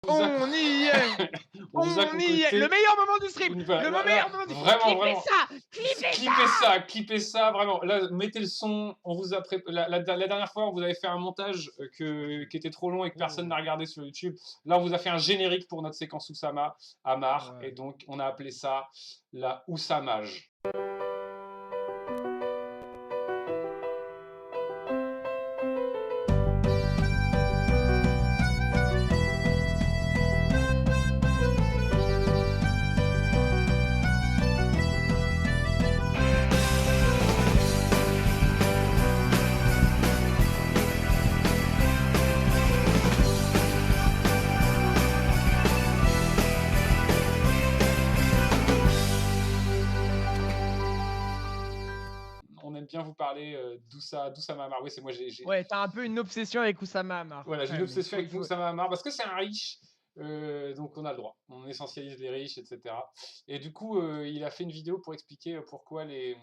vous a On y est! on vous a On y est! Le concocté meilleur moment du stream! une voilà, Le là meilleur là, moment du vraiment, clippez vraiment, ça! Clippez ça! clippez ça, vraiment. Là, mettez le son, on vous a la dernière fois, on vous avait fait un montage, qui était trop long et que personne n'a Oh, regardé sur YouTube. Là, on vous a fait un générique pour notre séquence Oussama, Amar, et ouais. donc on a appelé ça la Oussamage. On aime bien vous parler d'Oussama Amar. Oui, c'est moi, Ouais, t'as un peu une obsession avec Oussama Hamar. voilà, j'ai une Ouais, mais obsession avec Oussama Amar parce que c'est un riche, donc on a le droit. On essentialise les riches, etc. Et du coup, il a fait une vidéo pour expliquer pourquoi les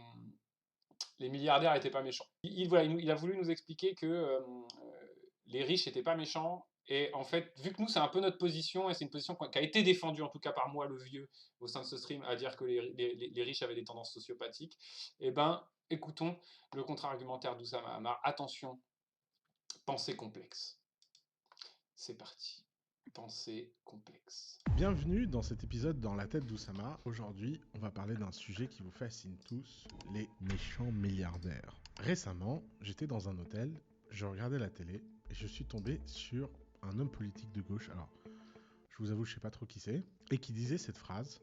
milliardaires n'étaient pas méchants. Voilà, il a voulu nous expliquer que les riches n'étaient pas méchants. Et en fait, vu que nous, c'est un peu notre position, et c'est une position qui a été défendue, en tout cas par moi, le vieux, au sein de ce stream, à dire que les riches avaient des tendances sociopathiques, eh ben, écoutons le contre-argumentaire d'Oussama Hamar. Attention, pensée complexe. C'est parti. Pensée complexe. Bienvenue dans cet épisode dans la tête d'Oussama. Aujourd'hui, on va parler d'un sujet qui vous fascine tous, les méchants milliardaires. Récemment, j'étais dans un hôtel, je regardais la télé et je suis tombé sur un homme politique de gauche, alors je vous avoue je sais pas trop qui c'est, et qui disait cette phrase: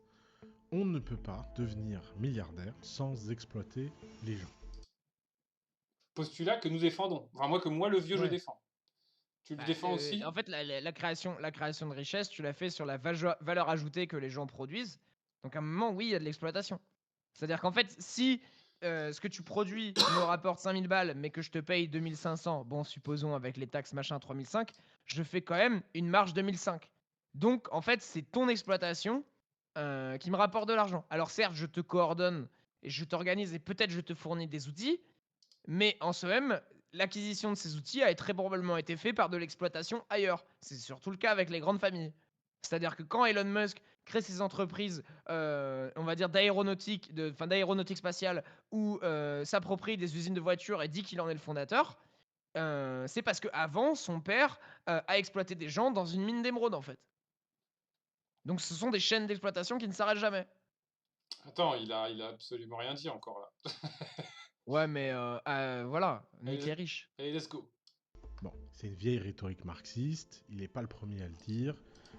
on ne peut pas devenir milliardaire sans exploiter les gens. Postulat que nous défendons. Enfin, moi, le vieux, je Ouais. défends. Tu le Bah, défends en aussi? fait, la création de richesse, tu l'as fait sur la valeur ajoutée que les gens produisent. Donc, à un moment, oui, il y a de l'exploitation. C'est-à-dire qu'en fait, si ce que tu produis me rapporte 5000 balles, mais que je te paye 2500, bon, supposons avec les taxes machin 3005, je fais quand même une marge de 1005. Donc, en fait, c'est ton exploitation qui me rapporte de l'argent. Alors, certes, je te coordonne et je t'organise et peut-être je te fournis des outils, mais en soi-même, l'acquisition de ces outils a très probablement été fait par de l'exploitation ailleurs. C'est surtout le cas avec les grandes familles. C'est-à-dire que quand Elon Musk crée ses entreprises, on va dire d'aéronautique spatiale ou s'approprie des usines de voitures et dit qu'il en est le fondateur, c'est parce qu'avant, son père a exploité des gens dans une mine d'émeraude, en fait. Donc ce sont des chaînes d'exploitation qui ne s'arrêtent jamais. Attends, il a absolument rien dit encore là. Ouais, mais voilà, nique les Allez, riches. allez, let's go. Bon, c'est une vieille rhétorique marxiste, il n'est pas le premier à le dire,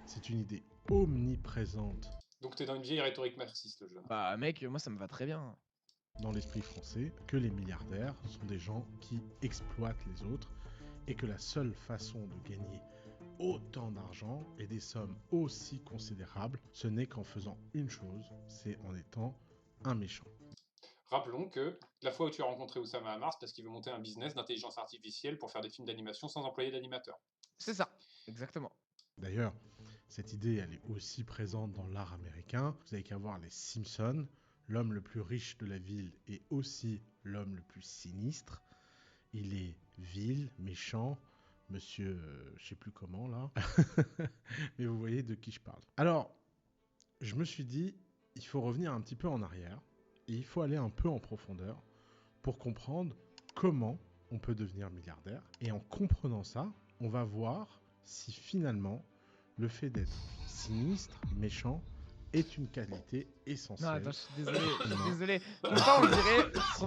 c'est une idée omniprésente Donc t'es dans une vieille rhétorique marxiste, le jeune. Bah mec, moi ça me va très bien. dans l'esprit français que les milliardaires sont des gens qui exploitent les autres et que la seule façon de gagner autant d'argent et des sommes aussi considérables, ce n'est qu'en faisant une chose, c'est en étant un méchant. Rappelons que la fois où tu as rencontré Oussama Hamar, c'est parce qu'il veut monter un business d'intelligence artificielle pour faire des films d'animation sans employer d'animateur. C'est ça, exactement. D'ailleurs, cette idée, elle est aussi présente dans l'art américain. Vous avez qu'à voir les Simpsons. L'homme le plus riche de la ville est aussi l'homme le plus sinistre. Il est vil, méchant, monsieur, je sais plus comment là. Mais vous voyez de qui je parle. Alors, je me suis dit, il faut revenir un petit peu en arrière et il faut aller un peu en profondeur pour comprendre comment on peut devenir milliardaire. Et en comprenant ça, on va voir si finalement le fait d'être sinistre, méchant, est une qualité Non, essentielle. attends, je suis désolé, je suis Humain. désolé. Trop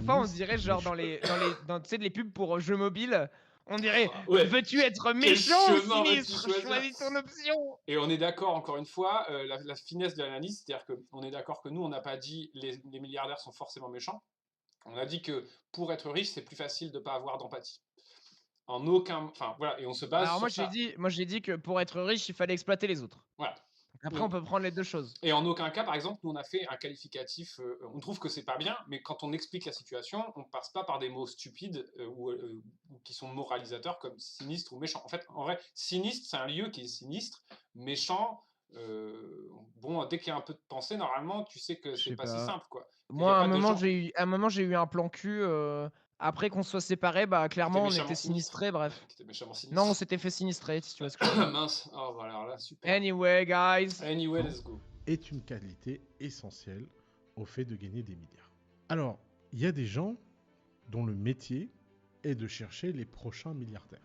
fort, on dirait genre Méchant. tu sais, les pubs pour jeux mobiles, on dirait Ouais, veux-tu être quel méchant ou chemin vas-tu sinistre? choisir? Choisis ton option. Et on est d'accord, encore une fois, la finesse de l'analyse, c'est-à-dire qu'on est d'accord que nous, on n'a pas dit les milliardaires sont forcément méchants. On a dit que pour être riche, c'est plus facile de ne pas avoir d'empathie. En aucun. Enfin, voilà, et on se base Alors moi sur ça. j'ai dit que pour être riche, il fallait exploiter les autres. Voilà. Donc après on Donc, peut prendre les deux choses. et en aucun cas, par exemple, nous on a fait un qualificatif. On trouve que c'est pas bien, mais quand on explique la situation, on passe pas par des mots stupides ou qui sont moralisateurs comme sinistre ou méchant. En fait, en vrai, sinistre, c'est un lieu qui est sinistre. Méchant, bon, dès qu'il y a un peu de pensée, normalement, tu sais que Je c'est sais pas si pas. simple, quoi. Il n'y Moi a à pas de gens. un moment j'ai eu un plan cul Après qu'on soit séparés, bah Qui était clairement on méchamment était sinistre. sinistrés, bref. Qui était méchamment Non, on sinistre. s'était fait sinistrer, si tu vois ce que je veux dire. Mince. Oh, voilà, alors là, super. Anyway, guys. Anyway, let's go. Est une qualité essentielle au fait de gagner des milliards. Alors, il y a des gens dont le métier est de chercher les prochains milliardaires.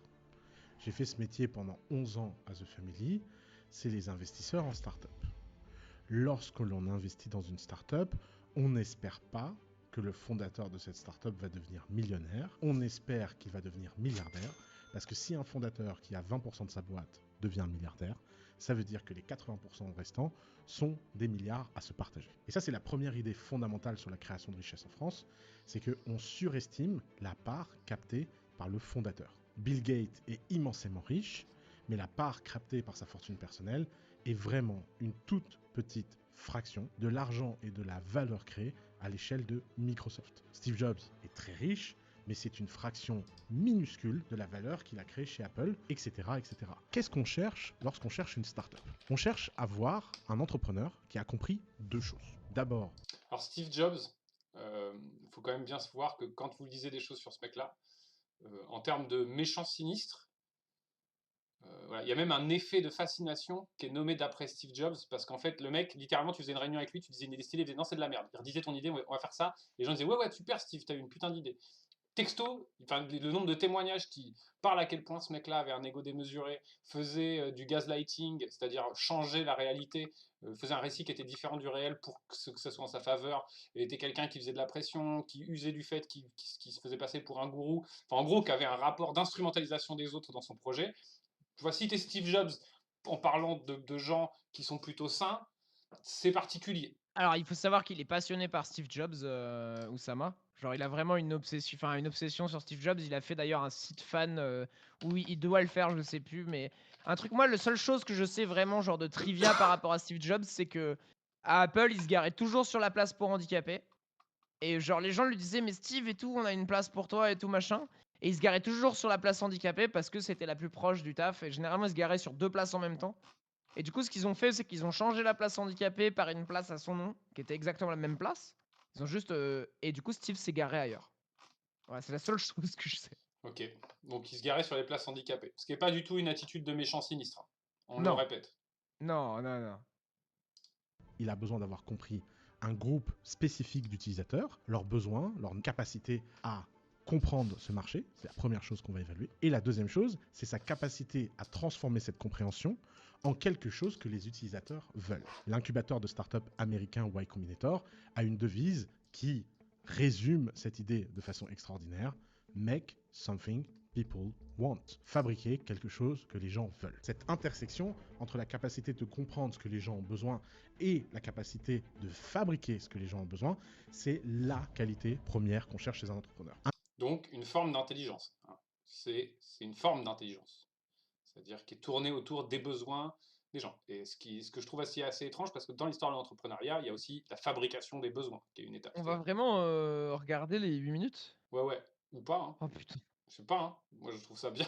J'ai fait ce métier pendant 11 ans à The Family, c'est les investisseurs en start-up. Lorsque l'on investit dans une start-up, on n'espère pas que le fondateur de cette start-up va devenir millionnaire, on espère qu'il va devenir milliardaire, parce que si un fondateur qui a 20% de sa boîte devient milliardaire, ça veut dire que les 80% restants sont des milliards à se partager. Et ça, c'est la première idée fondamentale sur la création de richesse en France, c'est qu'on surestime la part captée par le fondateur. Bill Gates est immensément riche, mais la part captée par sa fortune personnelle est vraiment une toute petite fraction de l'argent et de la valeur créée à l'échelle de Microsoft. Steve Jobs est très riche, mais c'est une fraction minuscule de la valeur qu'il a créée chez Apple, etc. etc. Qu'est-ce qu'on cherche lorsqu'on cherche une startup? On cherche à voir un entrepreneur qui a compris deux choses. D'abord, Alors, Steve Jobs, il faut quand même bien se voir que quand vous lisez des choses sur ce mec-là, en termes de méchant sinistre, voilà, il y a même un effet de fascination qui est nommé d'après Steve Jobs, parce qu'en fait, le mec, littéralement, tu faisais une réunion avec lui, tu disais une idée stylée, il disait non, c'est de la merde. Il redisait ton idée, on va faire ça. Les gens disaient ouais, super, Steve, t'as eu une putain d'idée. Texto, enfin, le nombre de témoignages qui parlent à quel point ce mec-là avait un ego démesuré, faisait du gaslighting, c'est-à-dire changer la réalité, faisait un récit qui était différent du réel pour que ce soit en sa faveur. Il était quelqu'un qui faisait de la pression, qui usait du fait qu'il se faisait passer pour un gourou, enfin, en gros, qui avait un rapport d'instrumentalisation des autres dans son projet. Tu vois, citer Steve Jobs en parlant de gens qui sont plutôt sains, c'est particulier. Alors, il faut savoir qu'il est passionné par Steve Jobs, Oussama. Genre, il a vraiment une obsession sur Steve Jobs. Il a fait d'ailleurs un site fan où il doit le faire, je sais plus. Mais un truc, moi, la seule chose que je sais vraiment, genre de trivia par rapport à Steve Jobs, c'est que à Apple, il se garait toujours sur la place pour handicapés. Et genre, les gens lui disaient, mais Steve et tout, on a une place pour toi et tout machin. Et il se garait toujours sur la place handicapée parce que c'était la plus proche du taf. Et généralement, il se garait sur deux places en même temps. Et du coup, ce qu'ils ont fait, c'est qu'ils ont changé la place handicapée par une place à son nom, qui était exactement la même place. Ils ont juste. Et du coup, Steve s'est garé ailleurs. Voilà, c'est la seule chose que je sais. Ok, donc il se garait sur les places handicapées, ce qui n'est pas du tout une attitude de méchant sinistre, hein. On le Non, répète. non, non, non. il a besoin d'avoir compris un groupe spécifique d'utilisateurs, leurs besoins, leur capacité à comprendre ce marché, c'est la première chose qu'on va évaluer. Et la deuxième chose, c'est sa capacité à transformer cette compréhension en quelque chose que les utilisateurs veulent. L'incubateur de start-up américain Y Combinator a une devise qui résume cette idée de façon extraordinaire: Make something people want. Fabriquer quelque chose que les gens veulent. Cette intersection entre la capacité de comprendre ce que les gens ont besoin et la capacité de fabriquer ce que les gens ont besoin, c'est la qualité première qu'on cherche chez un entrepreneur. Donc une forme d'intelligence, hein. C'est une forme d'intelligence, c'est-à-dire qui est tournée autour des besoins des gens. Et ce que je trouve assez étrange, parce que dans l'histoire de l'entrepreneuriat, il y a aussi la fabrication des besoins, qui est une étape. On va vraiment regarder les 8 minutes. Ouais, ou pas, hein. Oh putain. Je sais pas, hein. Moi je trouve ça bien,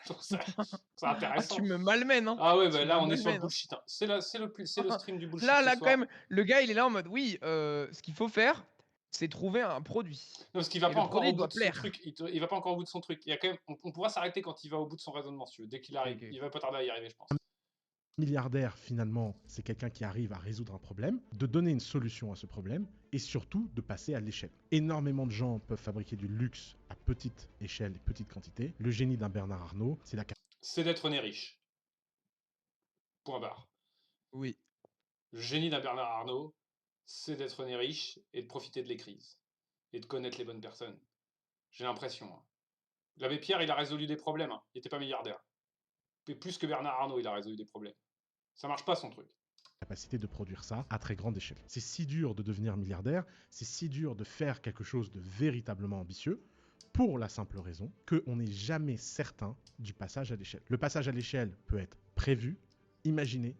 je trouve ça Ah, tu intéressant. me malmènes, hein. Ah ouais, bah Tu là me on est sur le malmènes, hein. bullshit, hein. C'est le stream du bullshit Là, ce là, quand soir. même, le gars, il est là en mode oui, ce qu'il faut faire, c'est trouver un produit. Non, parce qu'il va Et pas le encore produit au bout doit de son plaire. truc. Il va pas encore au bout de son truc. Il y a quand même, on pourra s'arrêter quand il va au bout de son raisonnement, si tu veux. Dès qu'il arrive, Ok, ok. il va pas tarder à y arriver, je pense. Milliardaire, finalement, c'est quelqu'un qui arrive à résoudre un problème, de donner une solution à ce problème, et surtout de passer à l'échelle. Énormément de gens peuvent fabriquer du luxe à petite échelle et petite quantité. Le génie d'un Bernard Arnault, c'est la C'est d'être né riche. Point barre. Oui. Le génie d'un Bernard Arnault, c'est d'être né riche et de profiter de les crises. Et de connaître les bonnes personnes. J'ai l'impression, hein. L'abbé Pierre, il a résolu des problèmes, hein. Il était pas milliardaire. Mais plus que Bernard Arnault, il a résolu des problèmes. Ça marche pas son truc. capacité de produire ça à très grande échelle. C'est si dur de devenir milliardaire, c'est si dur de faire quelque chose de véritablement ambitieux, pour la simple raison qu'on n'est jamais certain du passage à l'échelle. Le passage à l'échelle peut être prévu, imaginé,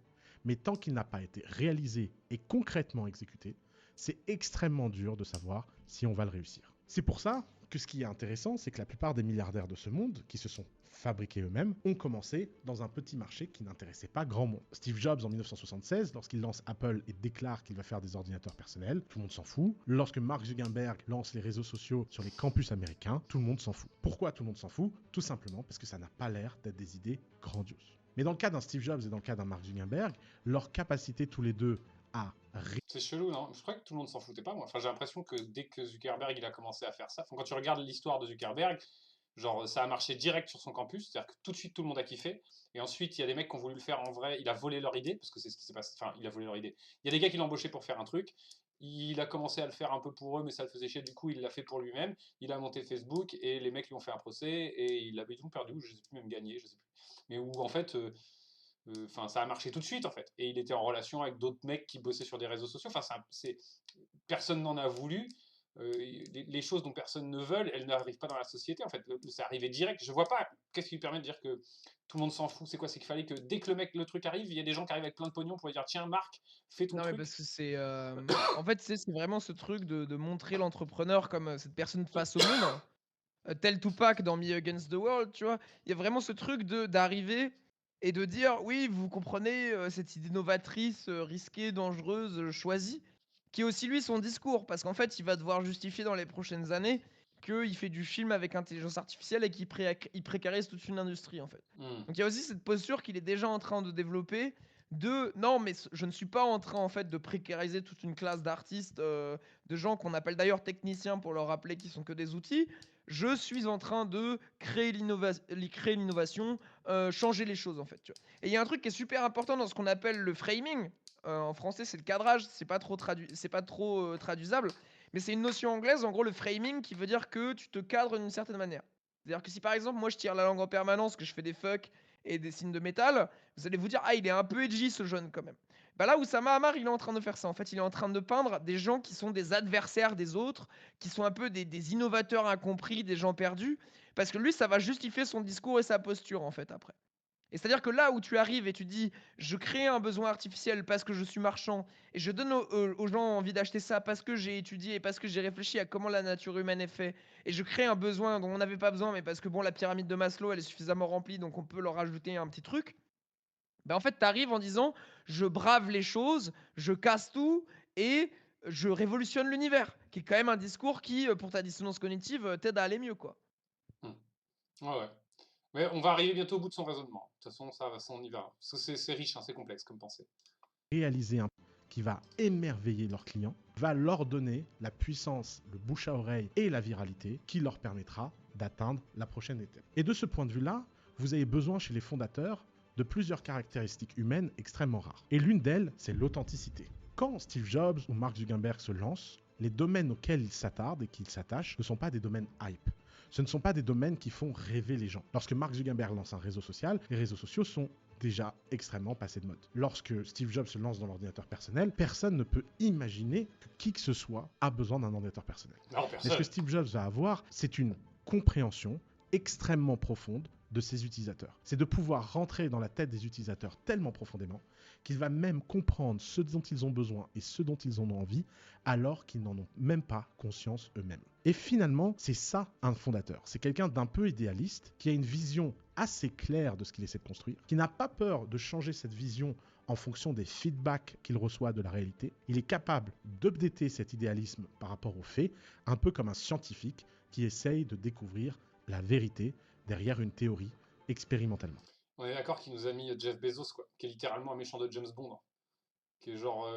mais tant qu'il n'a pas été réalisé et concrètement exécuté, c'est extrêmement dur de savoir si on va le réussir. C'est pour ça que ce qui est intéressant, c'est que la plupart des milliardaires de ce monde, qui se sont fabriqués eux-mêmes, ont commencé dans un petit marché qui n'intéressait pas grand monde. Steve Jobs, en 1976, lorsqu'il lance Apple et déclare qu'il va faire des ordinateurs personnels, tout le monde s'en fout. Lorsque Mark Zuckerberg lance les réseaux sociaux sur les campus américains, tout le monde s'en fout. Pourquoi tout le monde s'en fout? Tout simplement parce que ça n'a pas l'air d'être des idées grandioses. Mais dans le cas d'un Steve Jobs et dans le cas d'un Mark Zuckerberg, leur capacité tous les deux à C'est chelou, non? Je crois que tout le monde s'en foutait pas, moi. Enfin, j'ai l'impression que dès que Zuckerberg il a commencé à faire ça, enfin, quand tu regardes l'histoire de Zuckerberg, genre ça a marché direct sur son campus, c'est-à-dire que tout de suite tout le monde a kiffé. Et ensuite, il y a des mecs qui ont voulu le faire en vrai, il a volé leur idée, parce que c'est ce qui s'est passé. Enfin, il a volé leur idée. Il y a des gars qui l'ont embauché pour faire un truc. Il a commencé à le faire un peu pour eux, mais ça le faisait chier. Du coup, il l'a fait pour lui-même. Il a monté Facebook et les mecs lui ont fait un procès et ils ont perdu, ou je sais plus, même gagné, je sais plus. Mais où en fait, enfin, ça a marché tout de suite en fait. Et il était en relation avec d'autres mecs qui bossaient sur des réseaux sociaux. Enfin, personne n'en a voulu. Les choses dont personne ne veut, elles n'arrivent pas dans la société en fait. C'est arrivé direct. Je vois pas. Qu'est-ce qui permet de dire que tout le monde s'en fout? C'est quoi? C'est qu'il fallait que dès que le truc arrive, il y a des gens qui arrivent avec plein de pognon pour dire tiens Marc, fais ton Non, mais truc. parce que c'est. En fait, c'est vraiment ce truc de montrer l'entrepreneur comme cette personne face au monde. Tel Tupac dans Me Against the World, tu vois. Il y a vraiment ce truc d'arriver et de dire oui, vous comprenez cette idée novatrice, risquée, dangereuse, choisie, qui est aussi lui son discours. Parce qu'en fait, il va devoir justifier dans les prochaines années qu'il fait du film avec intelligence artificielle et qu'il précarise toute une industrie, en fait. Donc il y a aussi cette posture qu'il est déjà en train de développer de non, mais je ne suis pas en train en fait de précariser toute une classe d'artistes, de gens qu'on appelle d'ailleurs techniciens pour leur rappeler qu'ils sont que des outils. Je suis en train de créer l'innovation, changer les choses en fait. Tu vois. Et il y a un truc qui est super important dans ce qu'on appelle le framing. En français, c'est le cadrage. C'est pas trop, traduisable, mais c'est une notion anglaise. En gros, le framing qui veut dire que tu te cadres d'une certaine manière. C'est-à-dire que si par exemple, moi je tire la langue en permanence, que je fais des fuck et des signes de métal, vous allez vous dire, ah, il est un peu edgy ce jeune quand même. Bah là, Oussama Hamar, il est en train de faire ça. En fait, il est en train de peindre des gens qui sont des adversaires des autres, qui sont un peu des innovateurs incompris, des gens perdus. Parce que lui, ça va justifier son discours et sa posture, en fait, après. Et c'est-à-dire que là où tu arrives et tu dis, je crée un besoin artificiel parce que je suis marchand, et je donne aux gens envie d'acheter ça parce que j'ai étudié et parce que j'ai réfléchi à comment la nature humaine est faite, et je crée un besoin dont on n'avait pas besoin, mais parce que bon, la pyramide de Maslow, elle est suffisamment remplie, donc on peut leur ajouter un petit truc. Ben en fait, tu arrives en disant, je brave les choses, je casse tout, et je révolutionne l'univers, qui est quand même un discours qui, pour ta dissonance cognitive, t'aide à aller mieux, quoi. Ouais, ouais. Mais on va arriver bientôt au bout de son raisonnement. De toute façon, ça on y va. Parce que c'est riche, hein, c'est complexe comme pensée. réaliser un qui va émerveiller leurs clients, va leur donner la puissance, le bouche à oreille et la viralité qui leur permettra d'atteindre la prochaine étape. Et de ce point de vue-là, vous avez besoin chez les fondateurs de plusieurs caractéristiques humaines extrêmement rares. Et l'une d'elles, c'est l'authenticité. Quand Steve Jobs ou Mark Zuckerberg se lancent, les domaines auxquels ils s'attardent et qu'ils s'attachent ne sont pas des domaines hype. Ce ne sont pas des domaines qui font rêver les gens. Lorsque Mark Zuckerberg lance un réseau social, les réseaux sociaux sont déjà extrêmement passés de mode. Lorsque Steve Jobs se lance dans l'ordinateur personnel, personne ne peut imaginer que qui que ce soit a besoin d'un ordinateur personnel. Non, Mais ce que Steve Jobs va avoir, c'est une compréhension extrêmement profonde de ses utilisateurs. C'est de pouvoir rentrer dans la tête des utilisateurs tellement profondément qu'il va même comprendre ce dont ils ont besoin et ce dont ils en ont envie, alors qu'ils n'en ont même pas conscience eux-mêmes. Et finalement, c'est ça un fondateur. C'est quelqu'un d'un peu idéaliste, qui a une vision assez claire de ce qu'il essaie de construire, qui n'a pas peur de changer cette vision en fonction des feedbacks qu'il reçoit de la réalité. Il est capable d'updater cet idéalisme par rapport aux faits, un peu comme un scientifique qui essaye de découvrir la vérité derrière une théorie expérimentalement. On est d'accord qu'il nous a mis Jeff Bezos, quoi, qui est littéralement un méchant de James Bond, hein, qui est genre,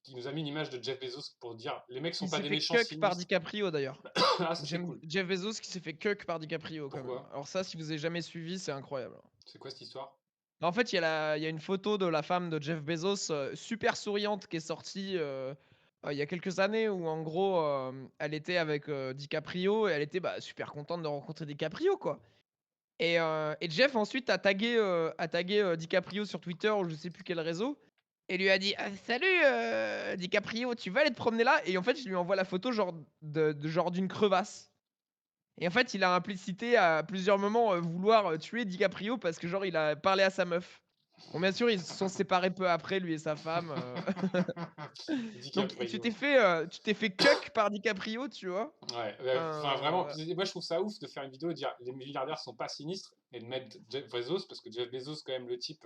qui nous a mis une image de Jeff Bezos pour dire les mecs sont Il pas s'est des fait méchants cuck par sinistres. DiCaprio d'ailleurs. Ah, ça c'est cool. Jeff Bezos qui s'est fait cuck par DiCaprio quand même. Pourquoi? Alors ça, si vous avez jamais suivi, c'est incroyable. C'est quoi cette histoire? En fait, il y a une photo de la femme de Jeff Bezos super souriante qui est sortie il y a quelques années où en gros elle était avec DiCaprio et elle était super contente de rencontrer DiCaprio quoi. Et Jeff ensuite a tagué DiCaprio sur Twitter ou je sais plus quel réseau et lui a dit ah, salut DiCaprio, tu veux aller te promener là? Et en fait, je lui envoie la photo genre genre d'une crevasse. Et en fait, il a implicité à plusieurs moments vouloir tuer DiCaprio parce que genre il a parlé à sa meuf. Bon, bien sûr, ils se sont séparés peu après, lui et sa femme. Donc, tu DiCaprio. t'es fait cuck par DiCaprio, tu vois. Ouais, enfin vraiment, Euh, moi je trouve ça ouf de faire une vidéo et de dire les milliardaires sont pas sinistres et de mettre Jeff Bezos, parce que Jeff Bezos, quand même, le type,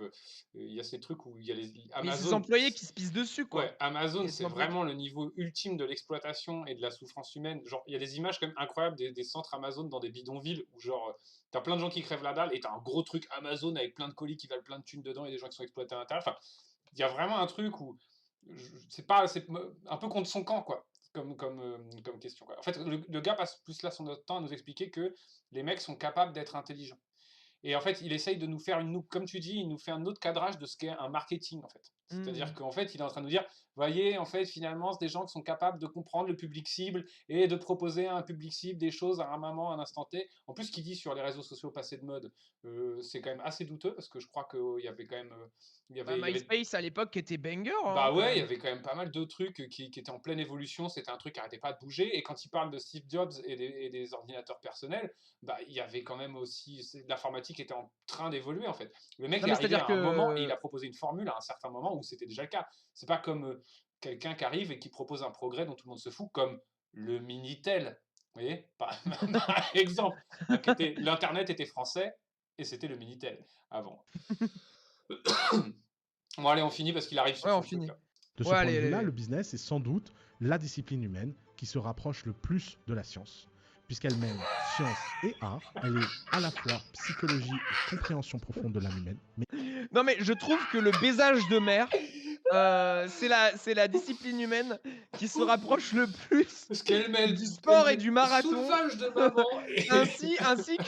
il y a ces trucs où il y a les Mais c'est ses Amazon. employés qui se pissent dessus, Ouais, quoi. Amazon, Et ses c'est employés vraiment le niveau ultime de l'exploitation et de la souffrance humaine. Genre, il y a des images quand même incroyables des centres Amazon dans des bidonvilles où, genre, t'as plein de gens qui crèvent la dalle et t'as un gros truc Amazon avec plein de colis qui valent plein de thunes dedans et des gens qui sont exploités à l'intérieur. Enfin, il y a vraiment un truc où c'est un peu contre son camp, quoi, comme question, quoi. En fait, le gars passe plus là son temps à nous expliquer que les mecs sont capables d'être intelligents. Et en fait, il essaye de nous faire comme tu dis, il nous fait un autre cadrage de ce qu'est un marketing, en fait. C'est-à-dire qu'en fait, il est en train de nous dire, voyez, en fait, finalement, c'est des gens qui sont capables de comprendre le public cible et de proposer à un public cible des choses à un moment, à un instant T. En plus, ce qu'il dit sur les réseaux sociaux passés de mode, c'est quand même assez douteux parce que je crois qu'il y avait quand même, Bah, il y avait MySpace à l'époque était banger, hein, bah quand ouais, il y même. avait quand même pas mal de trucs qui étaient en pleine évolution, c'était un truc qui arrêtait pas de bouger, et quand il parle de Steve Jobs et des ordinateurs personnels, bah il y avait quand même aussi, l'informatique était en train d'évoluer en fait. Le mec Non, est mais arrivé c'est-à-dire à un moment et il que. a proposé une formule à un certain moment où c'était déjà le cas. C'est pas comme quelqu'un qui arrive et qui propose un progrès dont tout le monde se fout, comme le Minitel, vous voyez, par exemple, hein, l'internet était français et c'était le Minitel avant. Bon allez, on finit parce qu'il arrive sur Ouais, son on truc finit. là. De ce Ouais, point de allez, vue-là, allez. le business est sans doute la discipline humaine qui se rapproche le plus de la science, puisqu'elle mêle science et art. Elle est à la fois psychologie et compréhension profonde de l'âme humaine, mais Non, mais je trouve que le baisage de mer, c'est la discipline humaine qui se rapproche le plus Parce qu'elle mêle, du sport et du marathon, soulevage de maman et ainsi, ainsi, que,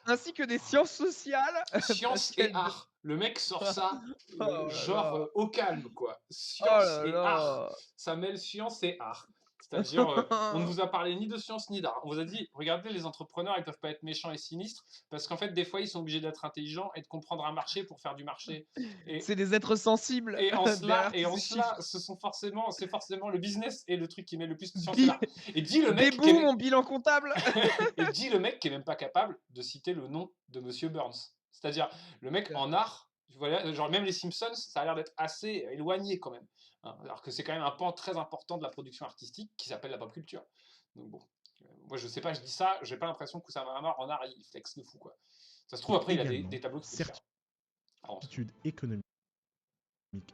ainsi que des sciences sociales, parce science et qu'elle. art. Le mec sort ça, Oh là genre là. au calme, quoi. Oh Science là et art. là. Ça mêle science et art. C'est-à-dire, on ne vous a parlé ni de science ni d'art. On vous a dit, regardez, les entrepreneurs, ils peuvent pas être méchants et sinistres, parce qu'en fait, des fois, ils sont obligés d'être intelligents et de comprendre un marché pour faire du marché. Et, C'est des êtres sensibles derrière et tous en ces cela, chiffres. c'est forcément le business et le truc qui met le plus de science et Bi- l'art. Et dit le mec qui Debout, est, mon bilan comptable. et dit le mec qui est même pas capable de citer le nom de Monsieur Burns. C'est-à-dire, le mec en art, voilà, genre même les Simpsons, ça a l'air d'être assez éloigné quand même, hein, alors que c'est quand même un pan très important de la production artistique qui s'appelle la pop culture. Donc bon, moi je sais pas, je dis ça, j'ai pas l'impression que Oussama Hamar en art il flex de fou quoi. Ça se trouve après il a également des tableaux qui coûtent cher. Pardon, certitude économique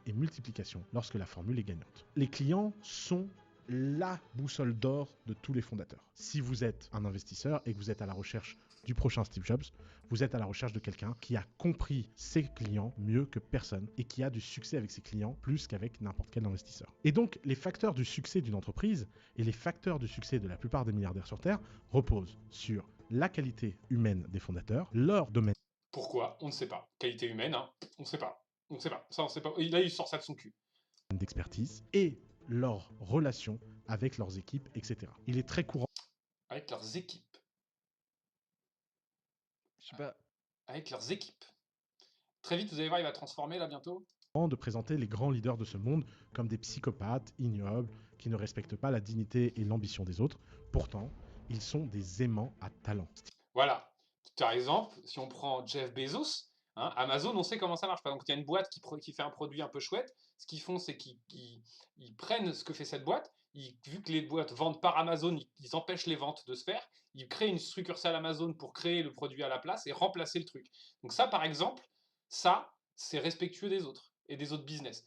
et multiplication lorsque la formule est gagnante. Les clients sont la boussole d'or de tous les fondateurs. Si vous êtes un investisseur et que vous êtes à la recherche du prochain Steve Jobs, vous êtes à la recherche de quelqu'un qui a compris ses clients mieux que personne et qui a du succès avec ses clients plus qu'avec n'importe quel investisseur. Et donc, les facteurs du succès d'une entreprise et les facteurs du succès de la plupart des milliardaires sur Terre reposent sur la qualité humaine des fondateurs, leur domaine pourquoi? On ne sait pas. Qualité humaine, hein, on ne sait pas. On ne sait pas. Ça, on sait pas. Là, il sort ça de son cul. d'expertise et leurs relations avec leurs équipes, etc. Il est très courant Avec leurs équipes. Je sais pas. Avec leurs équipes. Très vite, vous allez voir, il va transformer là bientôt. de présenter les grands leaders de ce monde comme des psychopathes ignobles qui ne respectent pas la dignité et l'ambition des autres. Pourtant, ils sont des aimants à talent. Voilà. Par exemple, si on prend Jeff Bezos, hein, Amazon, on sait comment ça marche. Par exemple, il y a une boîte qui fait un produit un peu chouette. Ce qu'ils font, c'est qu'ils prennent ce que fait cette boîte. Vu que les boîtes vendent par Amazon, ils empêchent les ventes de se faire. Ils créent une succursale Amazon pour créer le produit à la place et remplacer le truc. Donc ça, par exemple, ça, c'est respectueux des autres et des autres business.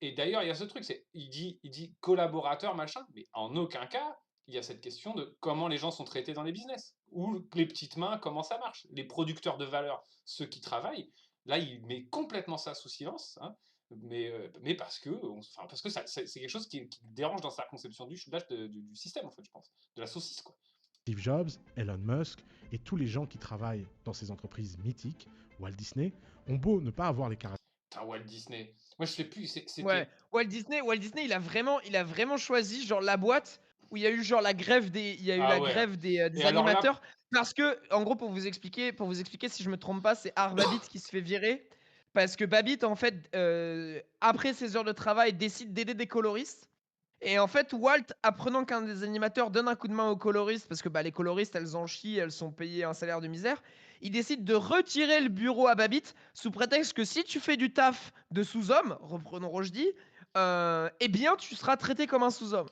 Et d'ailleurs, il y a ce truc, il dit collaborateur, machin, mais en aucun cas, il y a cette question de comment les gens sont traités dans les business, ou les petites mains, comment ça marche. Les producteurs de valeur, ceux qui travaillent, là, il met complètement ça sous silence, hein, mais parce que, parce que c'est quelque chose qui dérange dans sa conception du système, en fait, je pense, de la saucisse, quoi. Steve Jobs, Elon Musk et tous les gens qui travaillent dans ces entreprises mythiques, Walt Disney, ont beau ne pas avoir les caractères Putain, Walt Disney. Moi, je sais plus, Ouais, c'était... Walt Disney, il a vraiment choisi genre la boîte où il y a eu genre la grève il y a eu Ah la ouais, hein. grève Et des alors là, animateurs parce que en gros pour vous expliquer si je me trompe pas, c'est Art Babbitt qui se fait virer parce que Babbitt en fait après ses heures de travail décide d'aider des coloristes Et en fait, Walt, apprenant qu'un des animateurs donne un coup de main aux coloristes, parce que bah, les coloristes, elles en chient, elles sont payées un salaire de misère, il décide de retirer le bureau à Babbitt sous prétexte que si tu fais du taf de sous-homme, reprenons Rushdie, eh bien, tu seras traité comme un sous-homme.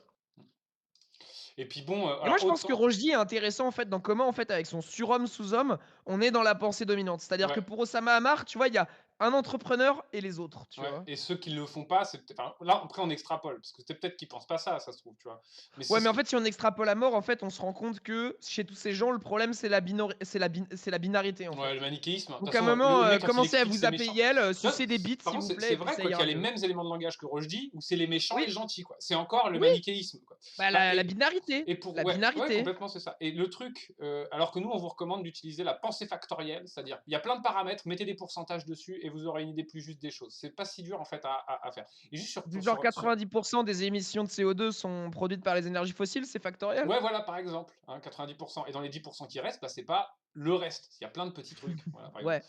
Et puis bon, Et moi, alors je pense que autant. Rushdie est intéressant en fait dans comment, en fait, avec son surhomme sous-homme, on est dans la pensée dominante. C'est-à-dire que Ouais. pour Osama Hamar, tu vois, il y a un entrepreneur et les autres, tu Ouais, vois. et ceux qui le font pas, c'est peut-être. Enfin, là, après, on extrapole, parce que c'est peut-être qu'ils pensent pas ça se trouve, tu vois. Mais c'est Ouais, ce mais en qui. fait, si on extrapole à mort, en fait, on se rend compte que chez tous ces gens, le problème, c'est c'est la binarité, en Ouais, le fait. manichéisme. De toute Donc, à un façon, moment, le mec, quand il commencez à explique, vous c'est appeler méchant. Yel, Tu vois, sucez des bites, par s'il contre, vous plaît, c'est et puis vrai, ça quoi, qu'il y ira a les mieux. mêmes éléments de langage que Rushdie, où c'est les méchants et Oui, les gentils, quoi. C'est encore le oui, manichéisme, quoi. bah, Bah, la binarité. et pour La ouais, ouais, binarité. complètement, c'est ça. Et le truc, alors que nous, on vous recommande d'utiliser la pensée factorielle, c'est-à-dire il y a plein de paramètres, mettez des pourcentages dessus et vous aurez une idée plus juste des choses. C'est pas si dur en fait à faire. Et juste Du genre 90% des émissions de CO2 sont produites par les énergies fossiles, c'est factoriel. ouais, voilà, par exemple, hein, 90%. Et dans les 10% qui restent, bah, c'est pas le reste. Il y a plein de petits trucs, voilà, par exemple.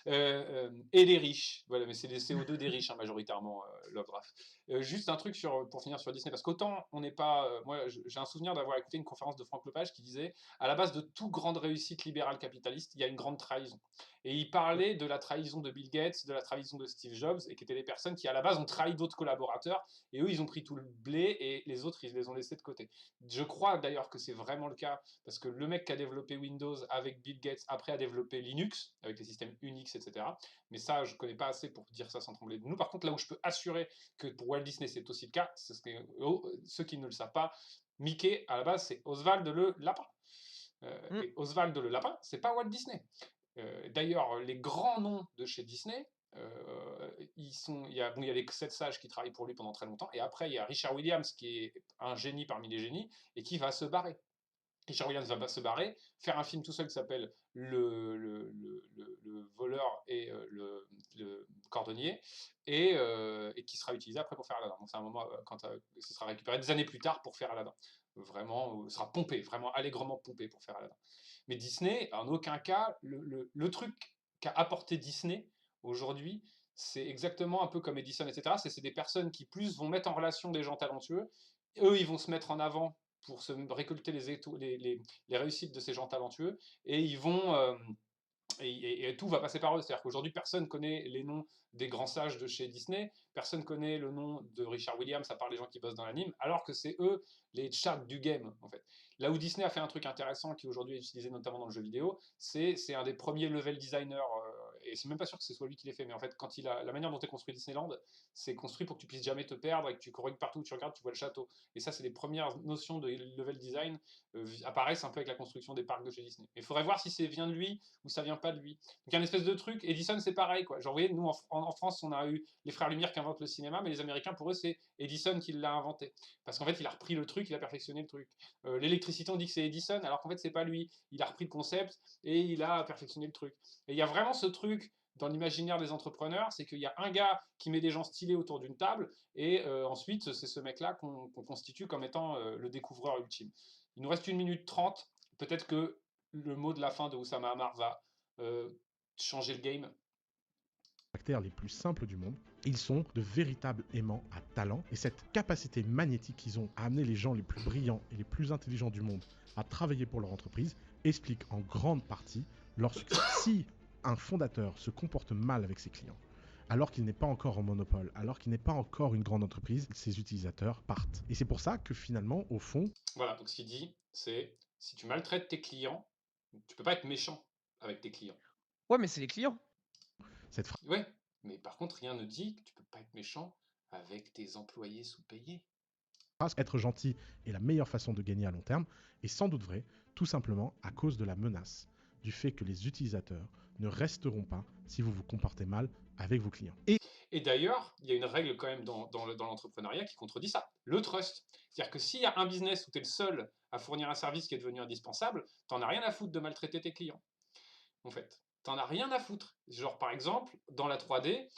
Ouais. Et les riches, voilà, mais c'est les CO2 des riches, hein, majoritairement, Lovecraft. Juste un truc pour finir sur Disney, parce qu'autant on n'est pas. Moi, j'ai un souvenir d'avoir écouté une conférence de Franck Lepage qui disait à la base de toute grande réussite libérale capitaliste, il y a une grande trahison. Et il parlait de la trahison de Bill Gates, de la trahison de Steve Jobs, et qui étaient des personnes qui, à la base, ont trahi d'autres collaborateurs, et eux, ils ont pris tout le blé, et les autres, ils les ont laissés de côté. Je crois d'ailleurs que c'est vraiment le cas, parce que le mec qui a développé Windows avec Bill Gates, après a développé Linux, avec les systèmes Unix, etc. Mais ça, je ne connais pas assez pour dire ça sans trembler. Nous, par contre, là où je peux assurer que pour Walt Disney, c'est aussi le cas, c'est que ceux qui ne le savent pas, Mickey, à la base, c'est Oswald le Lapin. Mm. Et Oswald le Lapin, c'est pas Walt Disney. D'ailleurs, les grands noms de chez Disney, il y a les 7 sages qui travaillent pour lui pendant très longtemps, et après il y a Richard Williams qui est un génie parmi les génies et qui va se barrer. Richard Williams va se barrer, faire un film tout seul qui s'appelle le voleur et le cordonnier, et qui sera utilisé après pour faire Aladdin. Donc c'est un moment quand ce sera récupéré des années plus tard pour faire Aladdin. Vraiment, ce sera pompé, vraiment allègrement pompé pour faire Aladdin. Mais Disney, en aucun cas, le truc qu'a apporté Disney aujourd'hui, c'est exactement un peu comme Edison, etc. C'est des personnes qui plus vont mettre en relation des gens talentueux. Eux, ils vont se mettre en avant pour se récolter les réussites de ces gens talentueux, et ils vont et tout va passer par eux. C'est-à-dire qu'aujourd'hui, personne connaît les noms des grands sages de chez Disney, personne connaît le nom de Richard Williams, à part les gens qui bossent dans l'anime, alors que c'est eux les sharks du game, en fait. Là où Disney a fait un truc intéressant qui aujourd'hui est utilisé notamment dans le jeu vidéo, c'est un des premiers level designers, et c'est même pas sûr que ce soit lui qui l'ait fait, mais en fait, quand la manière dont est construit Disneyland, c'est construit pour que tu puisses jamais te perdre et que tu regardes partout où tu regardes, tu vois le château. Et ça, c'est les premières notions de level design apparaissent un peu avec la construction des parcs de chez Disney. Mais il faudrait voir si ça vient de lui ou ça vient pas de lui. Donc il y a une espèce de truc. Edison, c'est pareil, quoi. Genre, vous voyez, nous en France, on a eu les frères Lumière qui inventent le cinéma, mais les Américains, pour eux, c'est Edison qui l'a inventé. Parce qu'en fait, il a repris le truc, il a perfectionné le truc. L'électricité, on dit que c'est Edison, alors qu'en fait, c'est pas lui. Il a repris le concept et il a perfectionné le truc. Et il y a vraiment ce truc dans l'imaginaire des entrepreneurs, c'est qu'il y a un gars qui met des gens stylés autour d'une table, et ensuite, c'est ce mec-là qu'on constitue comme étant le découvreur ultime. Il nous reste 1 minute 30. Peut-être que le mot de la fin de Oussama Hamar va changer le game. Caractères les plus simples du monde. Ils sont de véritables aimants à talent, et cette capacité magnétique qu'ils ont à amener les gens les plus brillants et les plus intelligents du monde à travailler pour leur entreprise explique en grande partie leur succès. Si un fondateur se comporte mal avec ses clients, alors qu'il n'est pas encore en monopole, alors qu'il n'est pas encore une grande entreprise, ses utilisateurs partent. Et c'est pour ça que finalement, au fond... Voilà, donc ce qu'il dit, c'est si tu maltraites tes clients, tu peux pas être méchant avec tes clients. Ouais, mais c'est les clients. Cette phrase... Ouais, mais par contre, rien ne dit que tu peux pas être méchant avec tes employés sous-payés. Être gentil est la meilleure façon de gagner à long terme, est sans doute vrai, tout simplement à cause de la menace du fait que les utilisateurs ne resteront pas si vous vous comportez mal avec vos clients. Et d'ailleurs, il y a une règle quand même dans l'entrepreneuriat qui contredit ça, le trust. C'est-à-dire que s'il y a un business où tu es le seul à fournir un service qui est devenu indispensable, t'en as rien à foutre de maltraiter tes clients, en fait. T'en as rien à foutre. Genre, par exemple, dans la 3D,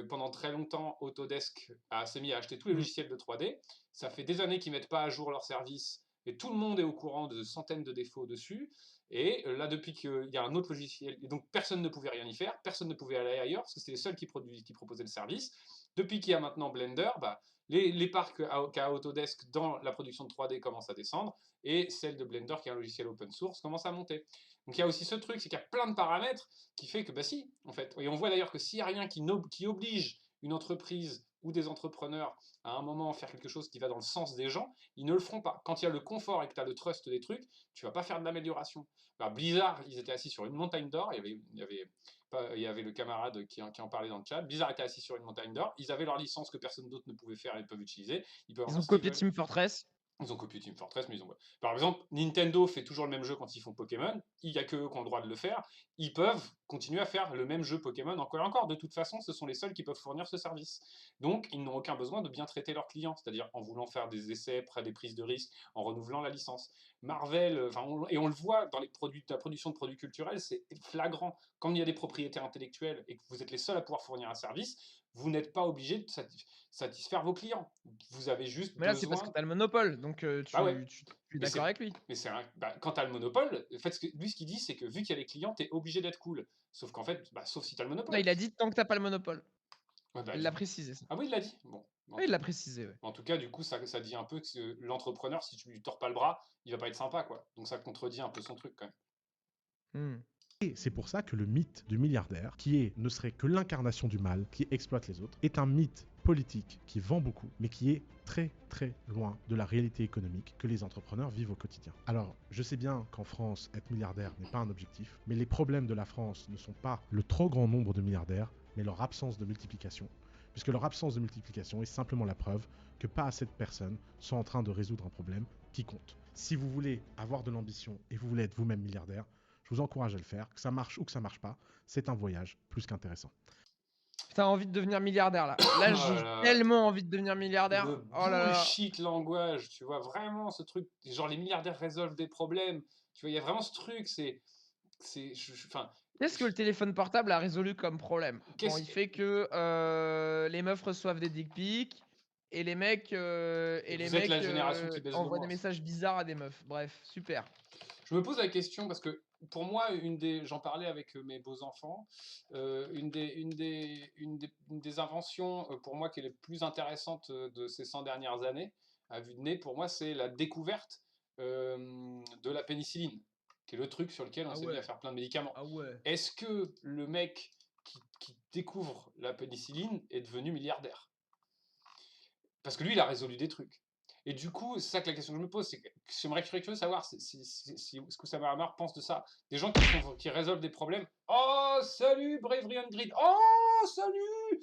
pendant très longtemps, Autodesk s'est mis à acheter tous les logiciels de 3D. Ça fait des années qu'ils mettent pas à jour leurs services, et tout le monde est au courant de centaines de défauts dessus. Et là, depuis qu'il y a un autre logiciel, et donc personne ne pouvait rien y faire, personne ne pouvait aller ailleurs, parce que c'était les seuls qui proposaient le service. Depuis qu'il y a maintenant Blender, bah, Les parts qu'a Autodesk dans la production de 3D commencent à descendre, et celle de Blender, qui est un logiciel open source, commence à monter. Donc il y a aussi ce truc, c'est qu'il y a plein de paramètres qui fait que, bah si, en fait. Et on voit d'ailleurs que s'il n'y a rien qui oblige une entreprise ou des entrepreneurs à un moment faire quelque chose qui va dans le sens des gens, ils ne le feront pas. Quand il y a le confort et que tu as le trust des trucs, tu vas pas faire de l'amélioration. Bah, Blizzard, ils étaient assis sur une montagne d'or, il y avait le camarade qui en parlait dans le chat, Blizzard était assis sur une montagne d'or, ils avaient leur licence que personne d'autre ne pouvait faire et peuvent utiliser, ils peuvent Ils faire ont ce qu'ils copié veulent. Team Fortress. Ils ont copié Team Fortress, mais ils ont. Par exemple, Nintendo fait toujours le même jeu quand ils font Pokémon. Il n'y a que eux qui ont le droit de le faire. Ils peuvent continuer à faire le même jeu Pokémon encore et encore. De toute façon, ce sont les seuls qui peuvent fournir ce service. Donc, ils n'ont aucun besoin de bien traiter leurs clients, c'est-à-dire en voulant faire des essais, près des prises de risques, en renouvelant la licence. Marvel, et on le voit dans la production de produits culturels, c'est flagrant. Quand il y a des propriétaires intellectuels et que vous êtes les seuls à pouvoir fournir un service, vous n'êtes pas obligé de satisfaire vos clients. Vous avez juste Mais là, c'est parce que besoin. tu as le monopole, donc Bah ouais. tu es d'accord avec lui. Mais quand tu as le monopole, en fait, lui, ce qu'il dit, c'est que vu qu'il y a les clients, tu es obligé d'être cool. Sauf qu'en fait, sauf si tu as le Non, monopole. il a dit tant que t'as pas le monopole. Ouais, Il l'a précisé, ça. Ah oui, il l'a dit. Bon. Oui, il l'a précisé, ouais. En tout cas, du coup, ça dit un peu que l'entrepreneur, si tu lui tords pas le bras, il va pas être sympa, quoi. Donc ça contredit un peu son truc, quand même. Hmm. Et c'est pour ça que le mythe du milliardaire, qui ne serait que l'incarnation du mal, qui exploite les autres, est un mythe politique qui vend beaucoup, mais qui est très très loin de la réalité économique que les entrepreneurs vivent au quotidien. Alors, je sais bien qu'en France, être milliardaire n'est pas un objectif, mais les problèmes de la France ne sont pas le trop grand nombre de milliardaires, mais leur absence de multiplication. Puisque leur absence de multiplication est simplement la preuve que pas assez de personnes sont en train de résoudre un problème qui compte. Si vous voulez avoir de l'ambition et vous voulez être vous-même milliardaire, je vous encourage à le faire, que ça marche ou que ça marche pas, c'est un voyage plus qu'intéressant. Putain, envie de devenir milliardaire là. Là, j'ai tellement envie de devenir milliardaire. Le Oh là là. bullshit language, tu vois, vraiment ce truc, genre les milliardaires résolvent des problèmes, tu vois, il y a vraiment ce truc, Qu'est-ce que le téléphone portable a résolu comme problème? Bon, il fait que les meufs reçoivent des dick pics et les mecs, Vous êtes la génération qui baise le envoient moins. des messages bizarres à des meufs. Bref, super. Je me pose la question parce que pour moi, j'en parlais avec mes beaux-enfants, une des inventions pour moi qui est les plus intéressantes de ces 100 dernières années, à vue de nez, pour moi, c'est la découverte de la pénicilline, qui est le truc sur lequel on s'est mis à faire plein de médicaments. Ah ouais. Est-ce que le mec qui découvre la pénicilline est devenu milliardaire? Parce que lui, il a résolu des trucs. Et du coup, c'est ça que la question que je me pose, c'est que j'aimerais curieux de savoir ce que Oussama Hamar pense de ça. Des gens qui résolvent des problèmes. Oh, salut, Bravery Ungrid. Oh, salut.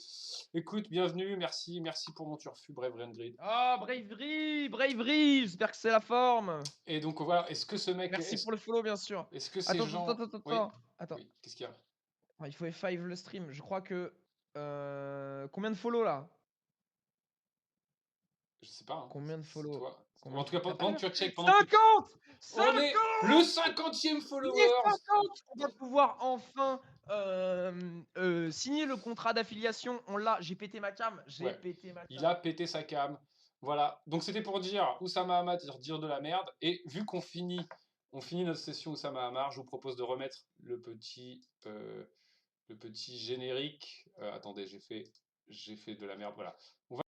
Écoute, bienvenue, merci pour mon turfu, Bravery Ungrid. Oh, Bravery, j'espère que c'est la forme. Et donc voilà, est-ce que ce mec... Merci pour le follow, bien sûr. Est-ce que ces gens... Attends. Oui, qu'est-ce qu'il y a? Il faut F5 le stream. Je crois que... combien de follow là? Je sais pas. Hein. Combien de follow? En tout cas, pendant que tu check... 50 On est le 50e follower. 50. On va pouvoir enfin signer le contrat d'affiliation. On l'a. J'ai pété ma cam. Il a pété sa cam. Voilà. Donc c'était pour dire Oussama Hamar, dire de la merde. Et vu qu'on finit notre session Oussama Hamar, je vous propose de remettre le petit générique. Attendez, j'ai fait de la merde. Voilà. On va...